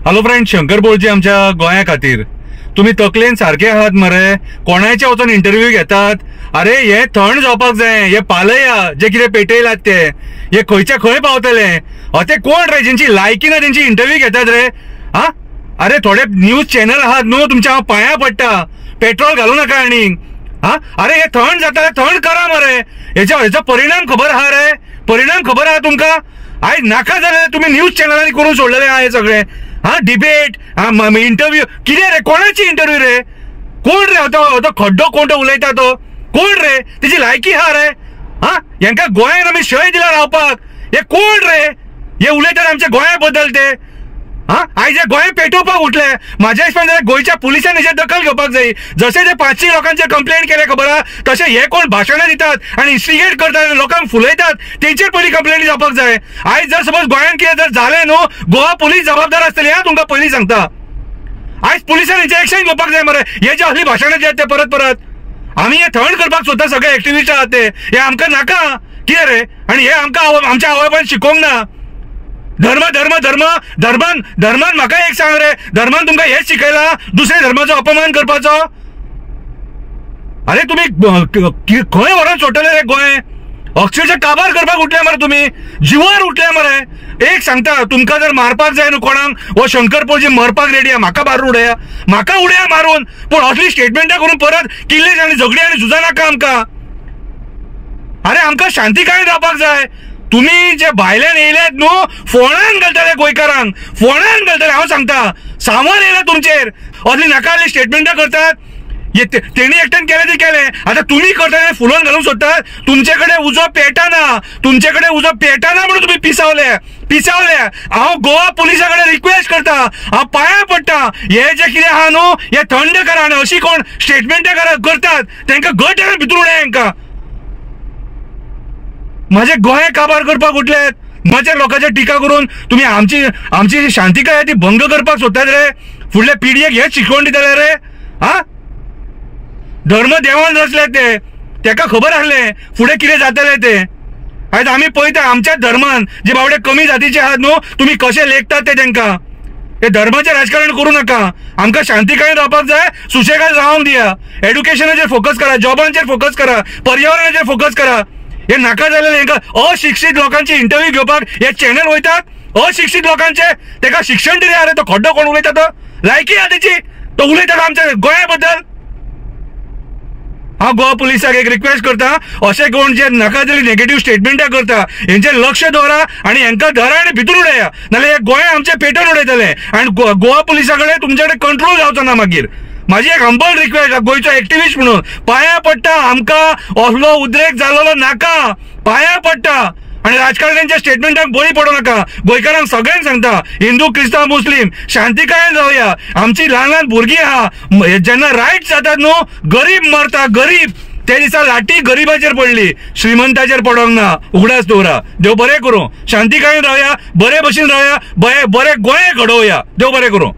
Hello friend, Shankar बोलची आमच्या गोंया खातीर तुम्ही तकलेन सारखे आहात मरे? कोणाचे वचून इंटरव्यू घेतात? अरे हे थंड जावपाक जाय, हे पालया जे कितें पेटयलात ते हे खंयच्या खंय पावतले? ते कोण रे ज्यांची लायकी ना त्यांची इंटरव्यू घेतात रे? हा, अरे थोडे न्यूज चॅनल आहात न्हू, तुमच्या पांया पडटा, पेट्रोल घालू नका आनी हा. अरे हे थंड जाता, थंड करा मरे. हेचो परिणाम खबर आहा रे? परिणाम खबर आहा तुमका? आयज नाका जाल्यार तुम्ही न्यूज चॅनलांनी करून सोडलेले आहा हे सगळे. हा, डिबेट, इंटरव्यू कितें रे? कोणाची इंटरव्यू रे? कोण रे तो खड्डो कोण तो उलयता? तो कोण रे? त्याची लायकी हा रे? हा, यांका गोंयान आमी शय दिला रावपाक. हे कोण रे? हे उलयतात आमच्या गोंया बद्दल ते. हा, आयज हे गोंय पेटोवपाक उठले. माझ्या हिसपान गोंयच्या पुलिसांनी हेचेर दखल घेवपाक जाय. जसे ते 500 लोकांचे कंप्लेंट केले खबर आहा, तसे हे कोण भाशणां दितात आणि इन्स्टिगेट करतात, लोकांक फुलयतात, तेंचेर पयलीं कंप्लेंट जावपाक जाय. आयज जर सपोज गोंयान कितें जर जालें न्हू, गोवा पुलीस जबाबदार आसतली. हा, तुमकां पयलीं सांगता. आयज पुलिसांनी हेचेर एक्शन घेवपाक जाय मरे. हे जे असली भाशणां जे ते परत परत आमी हे थंड करपाक सोदता सगळे एक्टिविस्ट आहात ते. हे आमकां नाका कितें रे? आणि हे आमकां आमच्या आवय बापायन शिकोवंक ना. धर्म धर्म धर्म धर्मान धर्मान म्हाका एक सांग रे, धर्मान तुमकां हेच शिकयला दुसऱ्या धर्माचो अपमान करपाचो? अरे तुम्ही खंय व्हरोन सोडटले रे गोंय? अक्षरशः काबार करपाक उठले मरे, तुम्ही जिवार उठले मरे. एक सांगता, तुमकां जर मारपाक जाय न्हू कोणाक, हो शंकर पळजी मरपाक रेडी आहा. म्हाका मारून उडया, म्हाका उडया मारून, पूण असली स्टेटमेंटां करून परत किल्ले आनी झगडी आनी झुजा नाका आमकां. अरे आमकां शांतीकायेन रावपाक जाय. तुम्ही जे भायल्यान येयल्यात न्हू, फोंडान घालतले गोंयकारांक, फोंडान घालतले. हांव सांगता, सामान येयला तुमचेर. असली नाका स्टेटमेंटां करतात. तेणी एकट्यान केले ते केले, आता तुम्ही करता फुलोवन घालूंक सोदतात. तुमचेकडे उजो पेटाना, तुमचेकडे उजो पेटाना म्हणून तुम्ही पिसावले. हांव गोवा पुलिसा कडेन रिक्वेस्ट करता, हांव पांया पडटा, हे जे कितें आहा न्हू हे थंड करा. आनी अशी कोण स्टेटमेंटां करतात तांकां गट भितर उडया. हांकां माझे गोंय काबार करपाक उठलेत. माझ्या लोकांच्या टिका करून तुम्ही आमची शांतीकाय ती भंग करपाक सोदतात रे. फुडल्या पिढयेक हेच शिकवण दितले रे? हा, धर्म देवान रचले ते, तेका खबर आसले फुडें कितें जातले ते. आयज आमी पळयता आमच्याच धर्मान जे बावडे कमी जातीचे आहात न्हू, तुम्ही कशे लेखतात ते तांकां. हे धर्माचें राजकारण करूं नका. आमकां शांतीकायेन रावपाक जाय, सुशेगाद रावंक दिया. एड्युकेशनाचेर फोकस करा, जॉबांचेर फोकस करा, पर्यावरणाचेर फोकस करा. हे नाका जालेले हांकां अशिक्षीत लोकांची इंटरव्यू घेवपाक हे चॅनल वयतात. अशिक्षीत लोकांचे तेका शिक्षण दिले. अरे तो खड्डो कोण उलयता? तो लायकी आहा तेची? तो उलयता आमच्या गोंया बद्दल? हांव गोवा पुलिसाक एक रिक्वेस्ट करता, अशें कोण जे नाका जाली नेगेटिव्ह स्टेटमेंटां करता हेंचेर लक्ष दवरा आणि हांकां धरा आनी भितर उडया. नाल्यार हे गोंय आमचे पेटोवन उडयतले आणि गोवा पुलिसा कडेन तुमचे कडेन कंट्रोल जावचो ना मागीर. माझी एक हंबल रिक्वेस्ट, गोयचो एक्टिविस्ट म्हणून पांया पडटा, आमकां असलो उद्रेक जालोलो नाका. पांया पडटा आणि राजकारण्यांच्या स्टेटमेंटांक बळी पडू नका. गोंयकारांक सगळ्यांक सांगता, हिंदू क्रिस्तांव मुस्लीम शांतीकायेन रावया. आमची ल्हान ल्हान भुरगीं आहा, जेन्ना रायट्स जातात न्हू, गरीब मरता, गरीब. ते दिसा लाठी गरीबाचेर पडली, श्रीमंताचेर पडोंक ना. उगडास दवरा. देव बरें करूं. शांतीकायेन रावया, बरे भशेन रावया, बरे गोंय घडोवया. देव बरें करूं.